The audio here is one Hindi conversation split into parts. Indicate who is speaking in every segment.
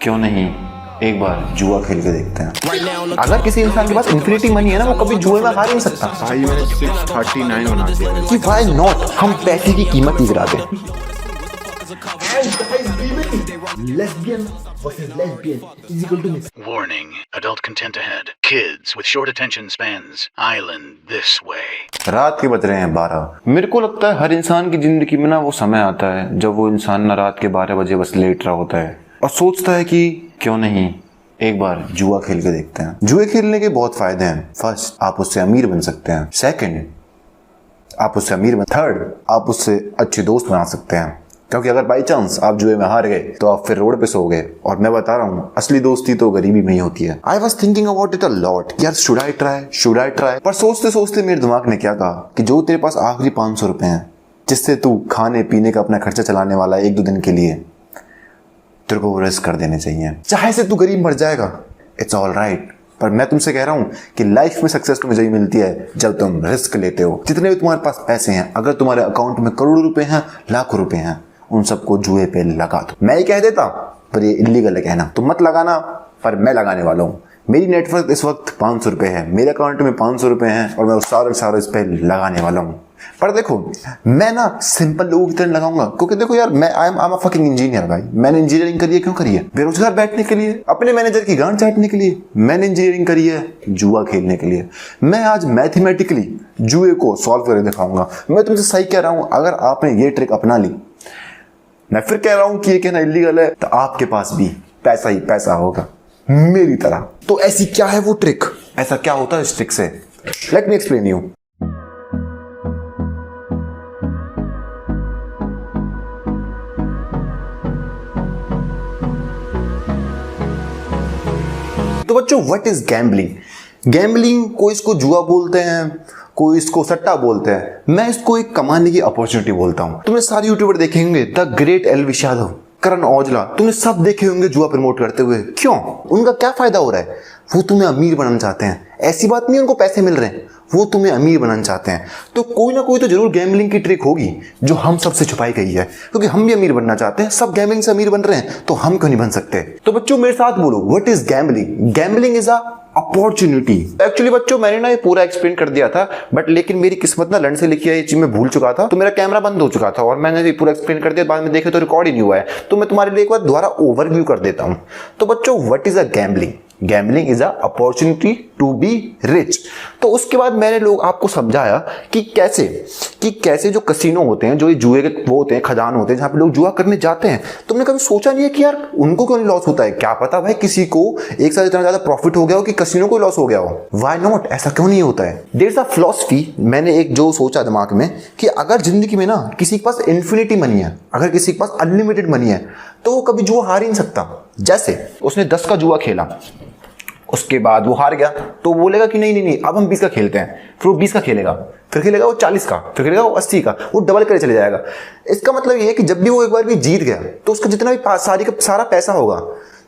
Speaker 1: क्यों नहीं एक बार जुआ खेल के देखते हैं। अगर किसी इंसान के पास इन्फिनिटी मनी है ना, वो कभी जुए में हार नहीं सकता।
Speaker 2: भाई मैंने 639 बना दिया।
Speaker 1: कि व्हाई नॉट, हम पैसे की कीमत ही गिरा दें।
Speaker 3: Lesbian versus lesbian is equal to mix.
Speaker 4: Warning, adult content ahead. Kids with short attention spans. Island this way.
Speaker 1: रात के बज रहे हैं 12। मेरे को लगता है हर इंसान की जिंदगी में ना वो समय आता है जब वो इंसान ना रात के 12 बजे बस लेट रहा होता है और सोचता है कि क्यों नहीं एक बार जुआ खेल के देखते हैं। जुए खेलने के बहुत फायदे हैं। फर्स्ट, आप उससे अमीर बन सकते हैं। सेकंड, आप उससे अमीर बन। थर्ड, आप उससे अच्छे दोस्त बना सकते हैं, क्योंकि अगर बाई चांस आप जुए में हार गए तो आप फिर रोड पे सो गए। और मैं बता रहा हूँ, असली दोस्ती तो गरीबी में ही होती है। I was thinking about it a lot, यार शुड आई ट्राई। पर सोचते सोचते मेरे दिमाग ने क्या कहा कि जो तेरे पास आखिरी 500 रुपए हैं, जिससे तू खाने पीने का अपना खर्चा चलाने वाला है 1-2 दिन के लिए, तेरे को वो रिस्क कर देने चाहिए। चाहे से तू गरीब मर जाएगा, इट्स ऑल राइट। पर मैं तुमसे कह रहा हूं कि लाइफ में सक्सेस तुम्हें जब मिलती है जब तुम रिस्क लेते हो। जितने भी तुम्हारे पास पैसे हैं, अगर तुम्हारे अकाउंट में करोड़ों रुपए हैं, लाखों रुपए हैं, उन सबको जुए पे लगा दो। मैं ही कह देता, पर ये इलीगल है कहना, तो मत लगाना, पर मैं लगाने वाला हूँ। मेरी नेटवर्क इस वक्त 500 रुपए है, मेरे अकाउंट में 500 रुपए हैं और मैं उस सारा इस पे लगाने वाला हूँ। पर देखो, मैं ना सिंपल लोगों की तरह लगाऊंगा, क्योंकि देखो यार, मैं I am a fucking engineer भाई। मैंने इंजीनियरिंग करी है, क्यों करी है? बेरोजगार बैठने के लिए, अपने मैनेजर की गांड चाटने के लिए। मैंने इंजीनियरिंग करी है जुआ खेलने के लिए। मैं आज मैथमेटिकली जुए को सॉल्व करके दिखाऊंगा। मैं तुमसे सही कह रहा हूं, अगर आपने ये ट्रिक अपना ली, मैं फिर कह रहा हूं कि ये कहना इलीगल है, तो आपके पास भी पैसा ही पैसा होगा मेरी तरह। तो ऐसी क्या है वो ट्रिक? ऐसा क्या होता है इस ट्रिक से? Let me explain you. तो बच्चों, व्हाट इज गैम्बलिंग? गैम्बलिंग, कोई इसको जुआ बोलते हैं, कोई इसको सट्टा बोलते हैं। मैं इसको एक कमाने की अपॉर्चुनिटी बोलता हूं। तुमने सारे यूट्यूबर देखे होंगे, द ग्रेट एल्विश यादव, करण औजला, तुमने सब देखे होंगे जुआ प्रमोट करते हुए। क्यों? उनका क्या फायदा हो रहा है? वो तुम्हें अमीर बनाना चाहते हैं। ऐसी बात नहीं उनको पैसे मिल रहे हैं, वो तुम्हें अमीर बनाना चाहते हैं। तो कोई ना कोई तो जरूर गैम्बलिंग की ट्रिक होगी जो हम सबसे छुपाई गई है, क्योंकि हम भी अमीर बनना चाहते हैं। सब गैम्बलिंग से अमीर बन रहे हैं, तो हम क्यों नहीं बन सकते? तो बच्चों मेरे साथ बोलो, what is gambling? Gambling is a opportunity. Actually बच्चों, मैंने ना ये पूरा एक्सप्लेन कर दिया था, बट लेकिन मेरी किस्मत ना लंड से लिखी है, ये चीज मैं भूल चुका था, तो मेरा कैमरा बंद हो चुका था और मैंने ये पूरा एक्सप्लेन कर दिया। बाद में देखे तो रिकॉर्ड ही नहीं हुआ है, तो मैं तुम्हारे लिए एक बार दोबारा ओवरव्यू कर देता हूं। तो बच्चों, what is a gambling? Gambling is a opportunity to be rich. तो उसके बाद मैंने आपको समझाया कि कैसे जो कसिनो होते हैं, जो ये जुए के वो होते हैं, खजान होते हैं जहां पे लोग जुआ करने जाते हैं। तुमने कभी सोचा नहीं है कि यार उनको क्यों नहीं लॉस होता है? क्या पता भाई किसी को एक साथ इतना ज्यादा प्रॉफिट हो गया हो कि कसिनो को लॉस हो गया हो। Why not? ऐसा क्यों नहीं होता है? There is a philosophy. मैंने एक जो सोचा दिमाग में कि अगर जिंदगी में ना किसी के पास इन्फिनिटी मनी है, अगर किसी के पास अनलिमिटेड मनी है, तो वो कभी जुआ हार ही नहीं सकता। जैसे उसने 10 का जुआ खेला, उसके बाद वो हार गया, तो बोलेगा कि नहीं अब हम 20 का खेलते हैं। फिर वो 20 का खेलेगा, फिर खेलेगा वो 40 का, फिर खेलेगा वो 80 का, वो डबल करे चले जाएगा। इसका मतलब ये है कि जब भी वो एक बार भी जीत गया, तो उसका जितना भी सारा पैसा होगा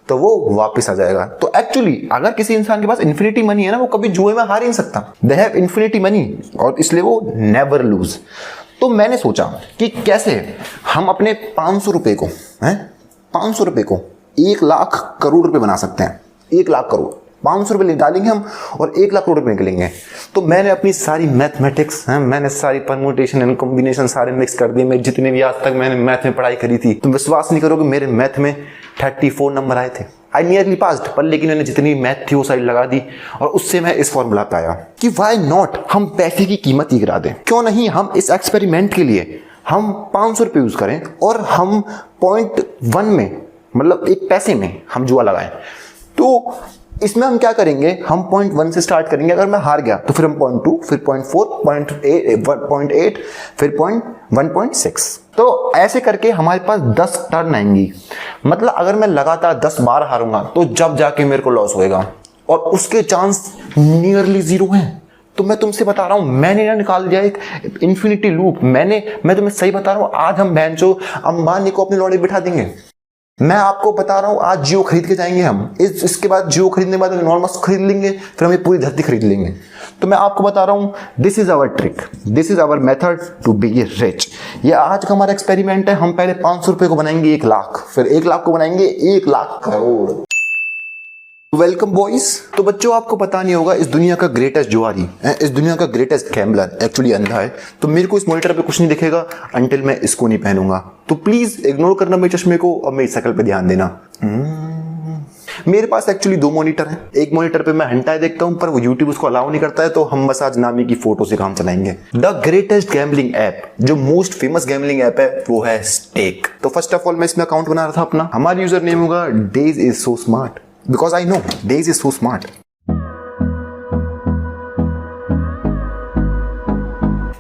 Speaker 1: तो वो वापस आ जाएगा। तो एक्चुअली अगर किसी इंसान के पास इन्फिनिटी मनी है ना, वो कभी जुए में हार ही नहीं सकता। दे हैव इन्फिनिटी मनी, और इसलिए वो नेवर लूज। तो मैंने सोचा कि कैसे हम अपने 500 रुपए को 1 लाख करोड़ रुपए बना सकते हैं। 1 लाख करोड़, 500 रुपए डालेंगे हम और 1 लाख करोड़ रुपए निकलेंगे। तो मैंने अपनी सारी मैथमेटिक्स, मैंने सारी परम्यूटेशन एंड कॉम्बिनेशन सारे मिक्स कर दिए। मैं जितने भी आज तक मैंने मैथ में पढ़ाई करी थी, तुम विश्वास नहीं करोगे, मेरे मैथ में 34 नंबर आए थे। आई नियरली पास्ड, पर लेकिन मैंने जितनी मैथ थी वो सारी लगा दी और उससे मैं इस फॉर्मूला पे आया कि व्हाई नॉट, हम पैसे की कीमत ही गिरा दें। क्यों नहीं हम इस एक्सपेरिमेंट के लिए हम 500 रुपये यूज करें और हम 0.1 में, मतलब 1 पैसे में हम जुआ लगाएं। तो इसमें हम क्या करेंगे, हम 0.1 से स्टार्ट करेंगे। अगर मैं हार गया तो फिर हम 0.2, फिर 0.4, 0.8, फिर 1.6। तो ऐसे करके हमारे पास 10 टर्न आएंगी। मतलब अगर मैं लगातार 10 बार हारूंगा तो जब जाके मेरे को लॉस होएगा, और उसके चांस नियरली 0 हैं। तो मैं तुमसे बता रहा हूं, मैंने ना निकाल दिया एक इन्फिनिटी लूप। मैं तुम्हें सही बता रहा हूं, आज हम बेंचो अंबानी को अपने लौड़े बिठा देंगे। मैं आपको बता रहा हूं, आज जियो खरीद के जाएंगे हम। इसके बाद जियो खरीदने के बाद इनॉर्मस खरीद लेंगे, फिर हम ये पूरी धरती खरीद लेंगे। तो तो मैं आपको बता रहा हूँ, this is our trick, this is our method to be rich. ये आज का हमारा एक्सपेरिमेंट है। हम पहले 500 रुपए को बनाएंगे 1 लाख, फिर 1 लाख को बनाएंगे 1 लाख करोड़। Welcome boys. तो बच्चों, आपको पता नहीं होगा, इस दुनिया का ग्रेटेस्ट जुआरी, इस दुनिया का ग्रेटेस्ट गैम्बलर एक्चुअली अंधा है। तो मेरे को इस मॉनिटर पे कुछ नहीं दिखेगा अंटिल मैं इसको नहीं पहनूंगा। तो प्लीज इग्नोर करना मेरे चश्मे को और मेरी शक्ल पे ध्यान देना। मेरे पास एक्चुअली 2 मॉनिटर हैं। एक मॉनिटर पे मैं हंटाई देखता हूं, पर वो यूट्यूब उसको अलाउ नहीं करता है, तो हम बस आज नामी की फोटो से काम चलाएंगे। द ग्रेटेस्ट गैम्बलिंग ऐप, जो मोस्ट फेमस गैम्बलिंग ऐप है, वो है स्टेक। तो फर्स्ट ऑफ ऑल मैं इसमें अकाउंट बना रहा था अपना। हमारा यूजर नेम होगा days is so smart, because I know days is so smart.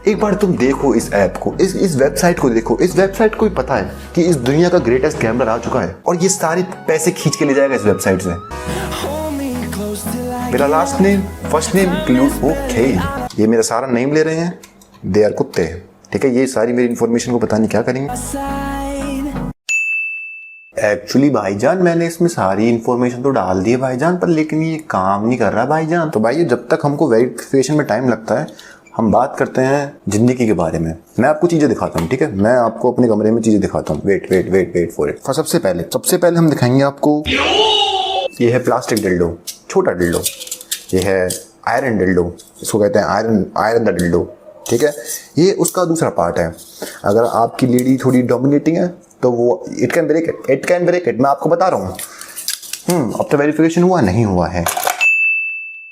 Speaker 1: एक बार तुम देखो इस ऐप को, इस वेबसाइट को देखो। इस वेबसाइट को ही पता है कि इस दुनिया का ग्रेटेस्ट गैम्बलर आ चुका है और ये सारे पैसे खींच के ले जाएगा इस वेबसाइट से। मेरा last name first name include okay, ये मेरा सारा नेम ले रहे हैं, दे आर कुत्ते। ठीक है, ये सारी मेरी इंफॉर्मेशन को पता नहीं क्या करेंगे। एक्चुअली भाईजान मैंने इसमें सारी इंफॉर्मेशन तो डाल दी है भाईजान, पर लेकिन ये काम नहीं कर रहा भाईजान। तो भाई जब तक हमको वेरिफिकेशन में टाइम लगता है, हम बात करते हैं जिंदगी के बारे में। मैं आपको चीजें दिखाता हूँ, ठीक है, मैं आपको अपने कमरे में चीजें दिखाता हूँ। Wait for it. सबसे पहले हम दिखाएंगे आपको, ये है प्लास्टिक डिल्डो, छोटा डिल्डो। ये है आयरन डिल्डो, इसको कहते हैं आयरन द डिल्डो। ठीक है, ये उसका दूसरा पार्ट है। अगर आपकी लेडी थोड़ी डोमिनेटिंग है तो वो इट कैन ब्रेक इट। मैं आपको बता रहा हूँ। अब तो वेरिफिकेशन हुआ नहीं हुआ है।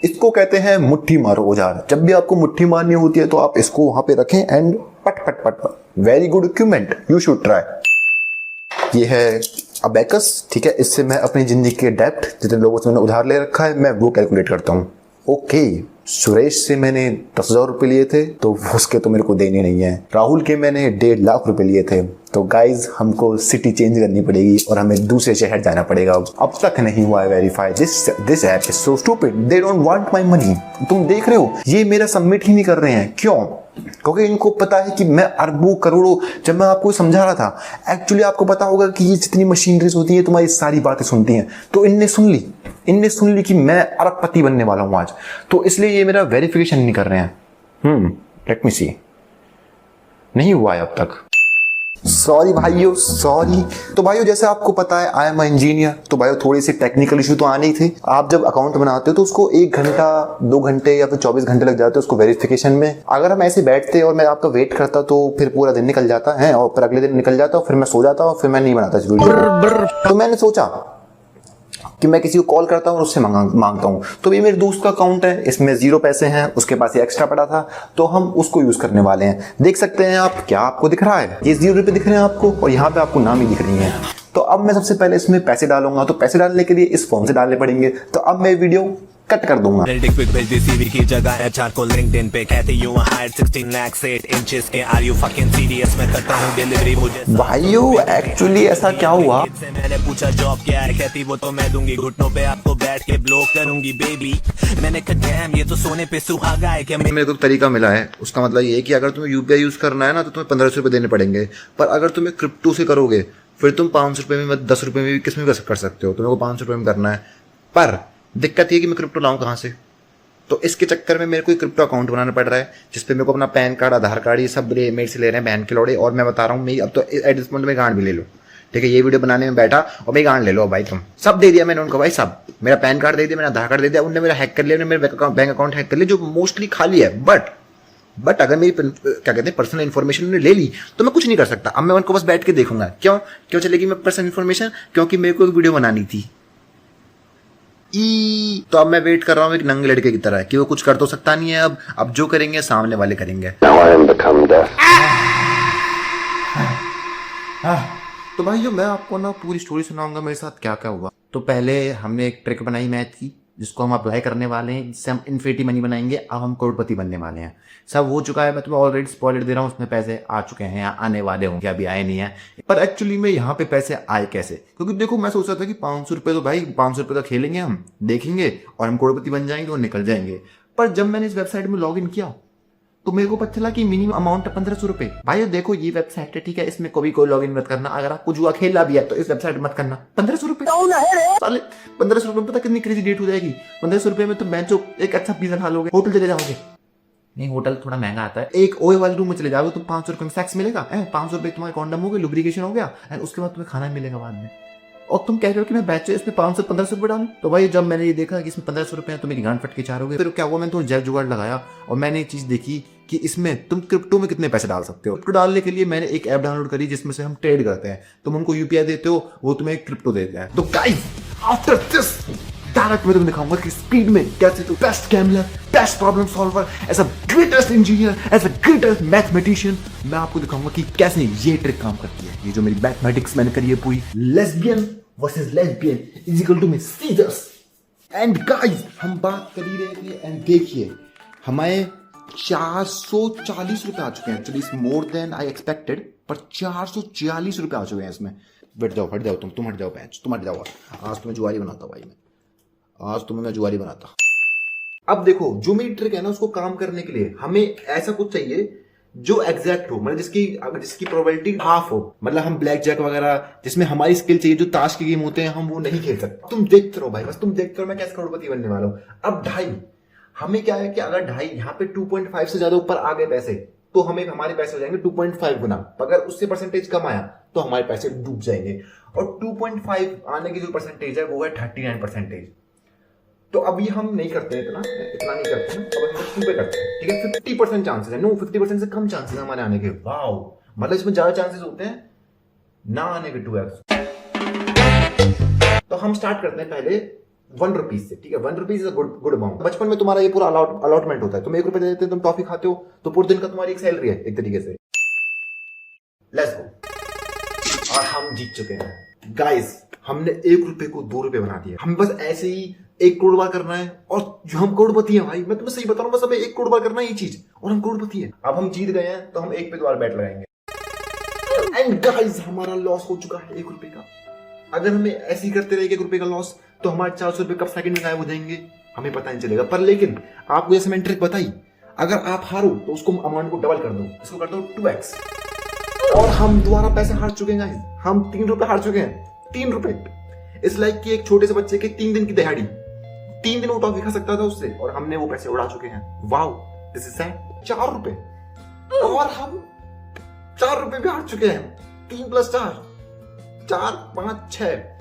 Speaker 1: इसको कहते हैं मुट्ठी मारो औजार। जब भी आपको मुट्ठी मारनी होती है तो आप इसको वहां पे रखें एंड पट पट पट पट। Very good equipment, you should try. ये है अबेकस। ठीक है, इससे मैं अपनी जिंदगी के डेप्थ, जितने लोगों से मैंने उधार ले रखा है, मैं वो कैलकुलेट करता हूँ। ओके, सुरेश से मैंने 10,000 रुपए लिए थे तो उसके तो मेरे को देने नहीं है। राहुल के मैंने 1.5 लाख रुपए लिए थे। तो गाइज हमको सिटी चेंज करनी पड़ेगी और हमें दूसरे शहर जाना पड़ेगा। अब तक नहीं हुआ है verify. This app is so stupid, they don't want my money. तुम देख रहे हो, ये मेरा सबमिट ही नहीं कर रहे हैं। क्यों? क्योंकि इनको पता है कि मैं अरबों करोड़ों, जब मैं आपको समझा रहा था, एक्चुअली आपको पता होगा कि ये जितनी मशीनरीज होती है तुम्हारी सारी बातें सुनती हैं। तो इनने सुन ली कि मैं अरबपति बनने वाला हूं आज, तो इसलिए ये मेरा वेरिफिकेशन नहीं कर रहे हैं। लेट मी सी, नहीं हुआ है अब तक। सॉरी भाइयों, सॉरी। तो भाइयों जैसे आपको पता है आई एम इंजीनियर, तो भाइयों थोड़ी सी टेक्निकल इशू तो आने ही थे। आप जब अकाउंट बनाते हो तो उसको 1 घंटा 2 घंटे या फिर 24 घंटे लग जाते हैं उसको वेरिफिकेशन में। अगर हम ऐसे बैठते और मैं आपका वेट करता तो फिर पूरा दिन निकल जाता है और फिर अगले दिन निकल जाता और फिर मैं सो जाता और फिर मैं नहीं बनाता इस वीडियो। तो मैंने सोचा कि मैं किसी को कॉल करता हूँ और उससे मांगता हूँ। तो ये मेरे दोस्त का अकाउंट है, इसमें 0 पैसे हैं, उसके पास ये एक्स्ट्रा पड़ा था, तो हम उसको यूज करने वाले हैं। देख सकते हैं आप, क्या आपको दिख रहा है? ये 0 रुपए दिख रहे हैं आपको और यहाँ पे आपको नाम ही दिख रही है। तो अब मैं सबसे पहले इसमें पैसे डालूंगा, तो पैसे डालने के लिए इस फॉर्म से डालने पड़ेंगे। तो अब मैं वीडियो कट कर दूंगा।
Speaker 5: की जगह है चारकोल लिंक्डइन पे कहती यू हायर 16 लाख 8 इंचेस के आर यू फकिंग सीरियस मैं करता हूं डिलीवरी मुझे।
Speaker 1: भाइयों एक्चुअली ऐसा क्या हुआ,
Speaker 5: मैंने पूछा जॉब क्या है, कहती वो तो मैं दूंगी, घुटनों पे आपको बैठ के ब्लॉक करूंगी बेबी। मैंने कहा डैम ये तो सोने पे सुहागा है क्या।
Speaker 1: मेरे को तरीका मिला है, उसका मतलब ये है कि अगर तुम्हें यूपीआई यूज करना है ना तो तुम्हें 1500 रुपए देने पड़ेंगे, पर अगर तुम्हें क्रिप्टो से करोगे फिर तुम 500 रुपए में 10 रुपए में भी किस में कर सकते हो। तुम्हें को 500 रुपए में करना है, पर दिक्कत ये कि मैं क्रिप्टो लाऊं कहां से। तो इसके चक्कर में मेरे को एक क्रिप्टो अकाउंट बनाना पड़ रहा है जिसपे मेरे को अपना पैन कार्ड, आधार कार्ड, ये सब मेरे से ले रहे हैं बहन के लौड़े। और मैं बता रहा हूँ, मैं अब तो एट दिस पॉइंट में गांड भी ले लो। ठीक है, ये वीडियो बनाने में बैठा और मैं गांड ले लो भाई। तुम सब दे दिया मैंने उनको भाई, सब मेरा पैन कार्ड दे दिया, मेरा आधार कार्ड दे दिया, उन्होंने मेरा हैक कर लिया, उन्होंने मेरा बैंक अकाउंट हैक कर लिया, जो मोस्टली खाली है। बट अगर मेरी क्या कहते हैं पर्सनल इन्फॉर्मेशन उन्होंने ले ली तो मैं कुछ नहीं कर सकता। अब मैं उनको बस बैठ के देखूंगा। क्यों चलेगी मैं पर्सनल इन्फॉर्मेशन? क्योंकि मेरे को एक वीडियो बनानी थी। तो अब मैं वेट कर रहा हूँ एक नंगे लड़के की तरह कि वो कुछ कर तो सकता नहीं है। अब जो करेंगे सामने वाले करेंगे। तो भाई मैं आपको ना पूरी स्टोरी सुनाऊंगा मेरे साथ क्या क्या हुआ। तो पहले हमने एक ट्रिक बनाई मैथ की जिसको हम अप्लाई करने वाले हैं, जिससे हम इन्फिनिटी मनी बनाएंगे। अब हम करोड़पति बनने वाले हैं। सब हो चुका है, मैं तुम्हें ऑलरेडी स्पॉइलर दे रहा हूँ, उसमें पैसे आ चुके हैं या आने वाले होंगे, अभी आए नहीं है। पर एक्चुअली में यहाँ पे पैसे आए कैसे? क्योंकि देखो मैं सोच रहा था कि 500 रुपये तो भाई 500 रुपये का खेलेंगे, हम देखेंगे और हम करोड़पति बन जाएंगे और निकल जाएंगे। पर जब मैंने इस वेबसाइट में लॉग इन किया
Speaker 3: तो मेरे को पता चला कि मिनिमम अमाउंट है 1500 रुपए। भाई देखो ये वेबसाइट है, ठीक है, इसमें कभी कोई लॉगिन मत करना। अगर आपको जुआ खेलना भी है तो इस वेबसाइट मत करना। 1500 रुपए साले, 1500 रुपए में पता कितनी क्रेजी डेट हो जाएगी। 1500 रुपए में तुम बेंचो एक अच्छा पिज्जा खा लोगे, होटल चले जाओगे। नहीं, होटल थोड़ा महंगा आता है। एक ओए वाले रूम में चले जाओगे, तुम 500 रुपए में सेक्स मिलेगा, 500 रुपए तुम्हारे कॉन्डम हो गए, लुब्रिकेशन हो गया, एंड उसके बाद तुम्हें खाना मिलेगा बाद में। और तुम कह रहे हो कि मैं बैचो इसमें 500-1500 रुपए डालूं। तो भाई जब मैंने ये देखा कि इसमें 1500 रुपए है तो मेरी गांड फट के चार हो गए। फिर क्या हुआ, मैंने तो जेल जुगाड़ लगाया और मैंने ये चीज देखी कि इसमें तुम क्रिप्टो में कितने पैसे डाल सकते हो। क्रिप्टो डालने के लिए मैंने एक ऐप डाउनलोड करी जिसमें से हम ट्रेड करते हैं। तुम उनको यूपीआई देते हो, वो तुम्हें क्रिप्टो देते हैं। तो गाइस आफ्टर दिस डायरेक्ट मैं तुम्हें दिखाऊंगा कि स्पीड में कैसे तो best gambler, best problem solver, as a greatest engineer, as a greatest mathematician, मैं आपको दिखाऊंगा कि कैसे ये ट्रिक काम करती है। ये जो मेरी मैथमेटिक्स मैंने करी है पूरी, lesbian versus lesbian is equal to में सीजर्स।
Speaker 1: एंड गाइस हम बात कर ही रहे थे, एंड देखिए हमारे 440 रुपए आ चुके हैं। Actually it's more than I expected, पर 440 रुपए आ चुके हैं इसमें। बैठ जाओ, हट जाओ, तुम हट जाओ पैंच, तुम हट जाओ। आज तुम्हें जुआरी बनाता भाई आज तुम्हें मैं जुआरी बनाता। अब देखो जो मेरी ट्रिक है ना, उसको काम करने के लिए हमें ऐसा कुछ चाहिए जो एग्जैक्ट हो, मतलब जिसकी प्रोबेबिलिटी हाफ हो। मतलब हम ब्लैक जैक वगैरह जिसमें हमारी स्किल चाहिए, जो ताश के गेम होते हैं, हम वो नहीं खेल सकते। तुम देखते रहो भाई, बस तुम देखते रहो मैं कैसे करोड़पति बनने वाला हूं। अब 2.5 हमें क्या है कि अगर 2.5 यहाँ पे 2.5 से ज्यादा ऊपर आ गए पैसे, तो हमें हमारे पैसे हो जाएंगे 2.5 गुना। अगर उससे परसेंटेज कम आया तो हमारे पैसे डूब जाएंगे। और 2.5 आने की जो परसेंटेज है वो है 39%। तो अभी हम नहीं करते इतना नहीं करते हैं, अब हम 2 पे करते हैं, ठीक है। 50% चांसेस है, नो 50% से कम चांसेस हमारे आने के। वाओ, मतलब इसमें ज्यादा चांसेस होते हैं ना आने के 2x। तो हम स्टार्ट करते हैं पहले 1 रुपीज से, ठीक है। 1 rupees is a good amount. बचपन में तुम्हारा ये पूरा अलॉटमेंट होता है, तुम 1 रुपए दे देते हो, तुम टॉफी खाते हो, तो पूरे दिन का तुम्हारी एक सैलरी है एक तरीके से। Let's go. और हम जीत चुके हैं गाइस। हमने 1 रुपए को 2 रुपए बना दिया। हमें बस ऐसे ही 1 करोड़ बार करना है, और जो हम करोड़पति हैं भाई, मैं तुम्हें सही बता रहा हूं, बस हमें 1 करोड़ बार करना है ये चीज, और हम करोड़पति हैं। अब हम जीत गए हैं तो हम 1 पे दोबारा बैट लगाएंगे। एंड गाइस हमारा लॉस हो चुका है 1 रुपए का। अगर हमें ऐसे ही करते रहे 1 रुपए का लॉस, तो हमारे 400 रुपए कब सेकंड में गायब हो जाएंगे हमें पता नहीं चलेगा। पर लेकिन आपको जैसे मैंने ट्रिक बताई, अगर आप हारो तो उसको अमाउंट को डबल कर दो, इसको कर दो 2x। और हम दोबारा पैसे हार चुके हैं, हम 3 रुपए हार चुके हैं। 3 रुपए इस लाइक कि एक छोटे से बच्चे के 3 दिन की दिहाड़ी, 3 दिन वो टॉफी खा सकता था उससे, और हमने वो पैसे उड़ा चुके हैं। Wow, this is sad. 4 रुपए, और हम 4 रुपए भी हार चुके हैं। 3 + 4 4 5 6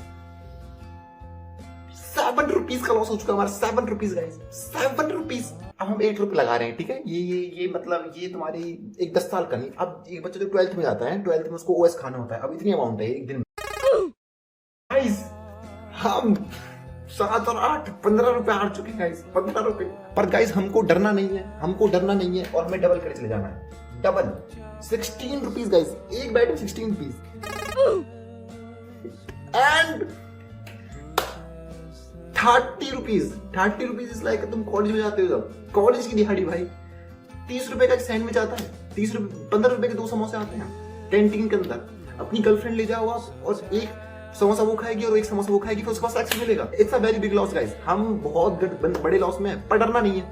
Speaker 1: 7 रुपीज का लॉस हो चुका है हमारा। 7 रुपीज गाइस, 7 रुपीज। अब हम 1 रुपए लगा रहे हैं, ठीक है। ये मतलब ये तुम्हारी एक 10 साल का नहीं। अब एक बच्चा जो 12th में जाता है, 12th में उसको ओएस खाना होता है। अब इतनी अमाउंट है एक दिन में गाइस। हम 7 और 8 15 रुपए हार चुके हैं गाइस, 15 रुपए। पर गाइस हमको डरना नहीं है, और हमें डबल करके चले जाना है। डबल 16 रुपीज गाइस, एक बैट में 16 rupees. And 30 rupees. 30 rupees is like तुम कॉलेज में जाते हो, जब कॉलेज की दिहाड़ी भाई। 30 रुपए का एक सैंडविच आता है, 15 रुपए के 2 समोसे आते हैं कैंटीन के अंदर। अपनी गर्लफ्रेंड ले जाओ आप, और एक समोसा वो खाएगी और एक समोसा वो खाएगी, फिर उसके पास एक्स्ट्रा मिलेगा। It's a very big loss guys. हम बहुत बड़े लॉस में हैं, पर डरना नहीं है,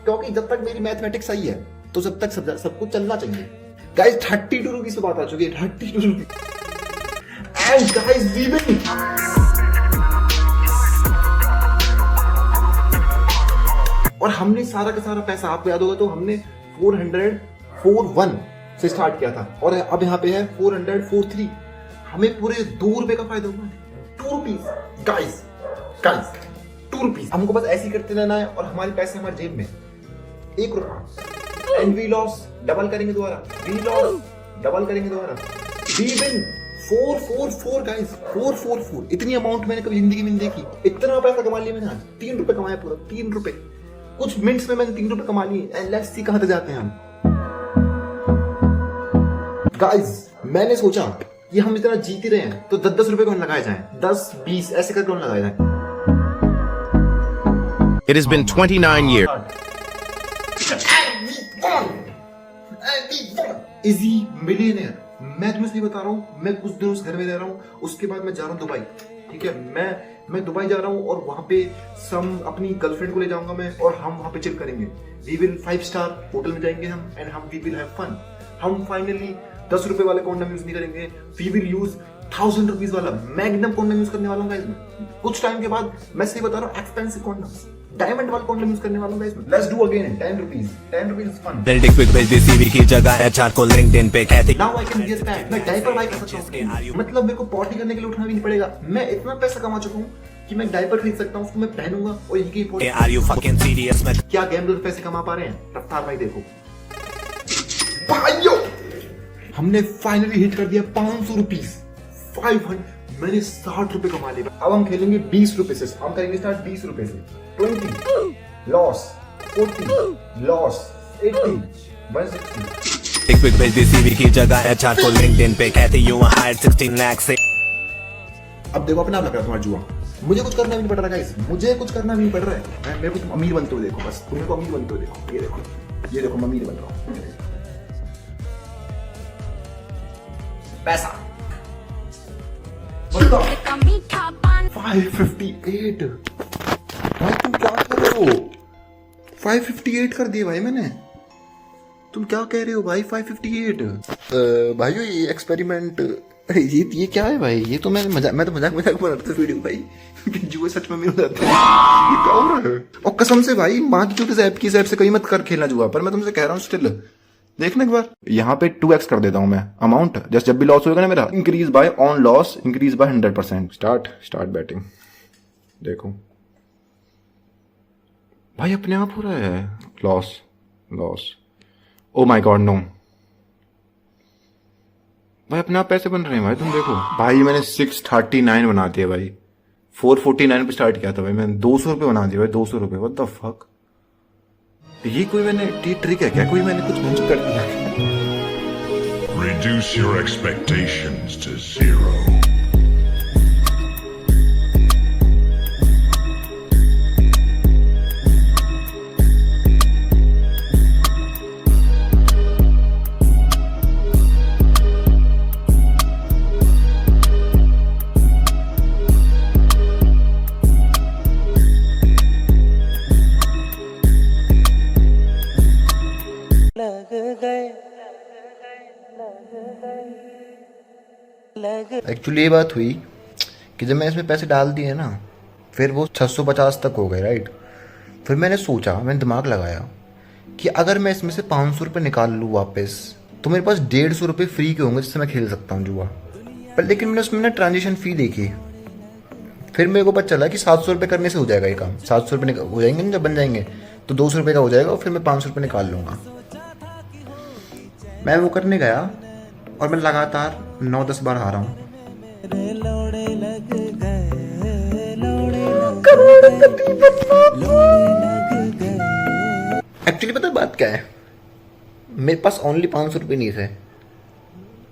Speaker 1: क्योंकि जब तक मेरी मैथमेटिक्स सही है तो जब तक सब कुछ चलना चाहिए गाइस। 32 रुपीज पे बात आ चुकी है, 32 rupees. And guys we win. और हमने सारा का सारा पैसा, आपको याद होगा तो हमने 441 से स्टार्ट किया था, और अब यहाँ पे है 443। हमें पूरे 2 रुपए का फायदा हुआ है। 2 रुपीज गाइस, 2 रुपीज। हमको बस ऐसे ही करते रहना है, और हमारे पैसे हमारे जेब में 1 रुपया। एंड वी लॉस, डबल करेंगे दोबारा, वी लॉस, डबल करेंगे दोबारा, वी विन। 444 गाइस, 444। इतनी अमाउंट मैंने कभी जिंदगी में नहीं देखी। इतना पैसा कमा लिया मैंने आज। 3 रुपए कमाया, पूरा 3 रुपए। कुछ मिनट्स में मैंने 3 रुपए कमा लिए। एंड लेट्स सी कहां तक जाते हैं हम गाइस। मैंने सोचा कि हम इतना जीत ही रहे हैं, तो 10-10 रुपए कौन लगाए जाए, 10-20 ऐसे करके कौन लगाए जाए।
Speaker 6: It has been 29 years.
Speaker 1: Easy millionaire. मैं तुम्हें सही बता रहा हूँ, मैं कुछ दिनों से घर में रह रहा हूँ, उसके बाद मैं जा रहा हूँ दुबई, ठीक है। मैं दुबई जा रहा हूँ और वहां पे सम अपनी गर्लफ्रेंड को ले जाऊंगा मैं, और हम वहां पे चिल करेंगे। वी विल 5 स्टार होटल में जाएंगे हम, एंड हम वी विल हैव फन। हम फाइनली 10 रुपए वाले कॉन्डम यूज नहीं करेंगे, वी विल यूज 1000 रुपीज वाला मैग्नम कॉन्डम यूज करने वाला हूँ गाइस मैं। कुछ टाइम के बाद मैं सही बता रहा हूँ, एक्सपेंसिव कॉन्डम्स, डायमंड वाला कॉन्डम यूज करने वाला हूँ गाइस मैं। Let's do again 10 rupees is fun.
Speaker 5: Build quick भेज दी सीवी की जगह एचआर को लिंक्डइन पे कहती
Speaker 1: now I can wear pad. मैं डायपर बाय कर सकता हूँ, मतलब मेरे को पॉटी करने के लिए उठना भी नहीं पड़ेगा। मैं इतना पैसा कमा चुका हूँ कि मैं डायपर खरीद सकता हूँ, उसको मैं पहनूंगा और यही की potty.
Speaker 5: Are you fucking serious? मैं
Speaker 1: क्या गैम्बलर पैसे कमा पा रहे हैं? रफ्तार भाई देखो भाइयों, हमने फाइनली हिट कर दिया 500 रुपीज, 500। मैंने 60 रुपए कमा लिए। अब हम खेलेंगे 20 रुपए से। हम करेंगे स्टार्ट 20 रुपए से। 20 लॉस, 40 लॉस, 80 160।
Speaker 5: क्विक भेज दी सीवी की जगह एचआर को लिंक्डइन पे कहती यू हायर्ड 16 लाख से।
Speaker 1: अब देखो अपना लग रहा है तुम्हारा जुआ। मुझे कुछ करना भी नहीं पड़ रहा गाइस, मुझे कुछ करना भी नहीं पड़ रहा है। मेरे को तुम अमीर बनते हो देखो, बस तुम्हें को अमीर बनते हो देखो। ये देखो मैं अमीर बन रहा हूँ। पैसा 558। भाई तुम क्या कर रहे हो? 558 कर दिए भाई मैंने। तुम क्या कह रहे हो भाई? 558। भाइयों ये एक्सपेरिमेंट, ये क्या है भाई? ये तो मैं तो मजाक बना रहा था वीडियो भाई। जुए सच में मिल जाते हैं। ये क्या हो रहा है? और कसम से भाई माँ की जो ऐप से कहीं मत कर खेलना जुआ, पर मैं तुमसे कह रहा हूँ स्टिल देखना एक बार। यहाँ पे 2x कर देता हूँ मैं अमाउंट, जस्ट जब भी लॉस होगा ना मेरा, increase by on loss, increase by 100%। Start betting. देखो भाई अपने आप हो रहा है loss. Oh my god no भाई, अपने आप पैसे बन रहे हैं भाई। तुम देखो भाई, मैंने 639 बना दिया भाई। 449 पे स्टार्ट किया था भाई, मैंने 200 रुपये बना दिया भाई। 200 रुपये, व्हाट द फक? ये कोई मैंने ट्रिक है क्या? कोई मैंने कुछ मंच कर दिया?
Speaker 7: Reduce your expectations to 0.
Speaker 3: Actually ये बात हुई कि जब मैं इसमें पैसे डाल दिए ना, फिर वो 650 तक हो गए, राइट। फिर मैंने सोचा, मैंने दिमाग लगाया कि अगर मैं इसमें से 500 रुपये निकाल लूँ वापस, तो मेरे पास 150 रुपये फ्री के होंगे जिससे मैं खेल सकता हूँ जुआ। पर लेकिन मैंने उसमें ना ट्रांजेक्शन फ़ी देखी, फिर मेरे को पता चला कि 700 रुपये करने से हो जाएगा ये काम। 700 रुपये हो जाएंगे ना जब बन जाएंगे, तो 200 रुपये का हो जाएगा और फिर मैं 500 रुपये निकाल लूँगा। मैं वो करने गया और मैं लगातार 9-10 बार हारा हूँ। एक्चुअली पता बात क्या है, मेरे पास ओनली 500 रुपये नहीं थे।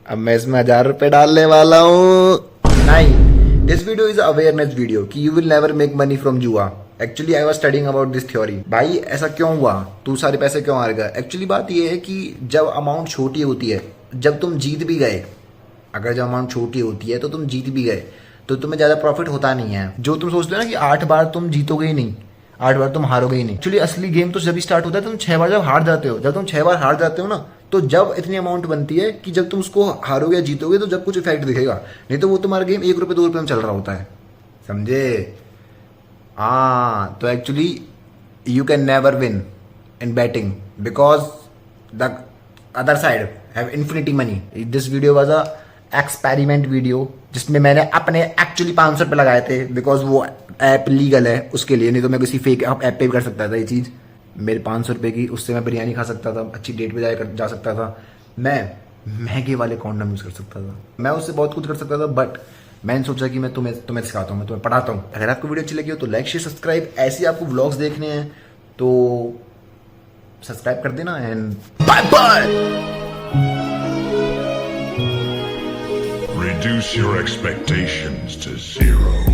Speaker 3: अब मैं इसमें 1000 रुपये डालने वाला हूँ। नहीं, this video is awareness video कि you will never make money from जुआ। Actually I was studying about this theory. भाई ऐसा क्यों हुआ, तू सारे पैसे क्यों हार गया? एक्चुअली बात ये है कि जब अमाउंट छोटी होती है, जब तुम जीत भी गए, अगर जब अमाउंट छोटी होती है तो तुम जीत भी गए, तो तुम्हें ज़्यादा प्रॉफिट होता नहीं है। जो तुम सोचते हो ना कि 8 बार तुम जीतोगे ही नहीं, 8 बार तुम हारोगे ही नहीं। एक्चुअली असली गेम तो जब भी स्टार्ट होता है, तुम 6 बार जब हार जाते हो। जब तुम 6 बार हार जाते हो ना, तो जब इतनी अमाउंट बनती है कि जब तुम उसको हारोगे या जीतोगे तो जब कुछ इफेक्ट दिखेगा, नहीं तो वो तुम्हारा गेम 1 रुपये 2 रुपये में चल रहा होता है, समझे? हाँ, तो actually you can never win in batting because the other side have infinity money. This video was a experiment video जिसमें मैंने अपने एक्चुअली 500 रुपये लगाए थे, बिकॉज वो ऐप लीगल है उसके लिए, नहीं तो मैं किसी फेक ऐप पे भी कर सकता था ये चीज़। मेरे 500 रुपये की, उससे मैं बिरयानी खा सकता था, अच्छी डेट पे जा सकता था, मैं महंगे वाले कॉन्डम यूज़ कर सकता था, मैं उससे बहुत कुछ कर सकता था। बट मैंने सोचा कि मैं तुम्हें सिखाता हूँ, मैं तुम्हें पढ़ाता हूँ। अगर आपको वीडियो अच्छी लगी हो तो लाइक शेयर सब्सक्राइब, ऐसे आपको व्लॉग्स देखने हैं तो सब्सक्राइब कर देना and bye bye.
Speaker 7: Reduce your expectations to 0.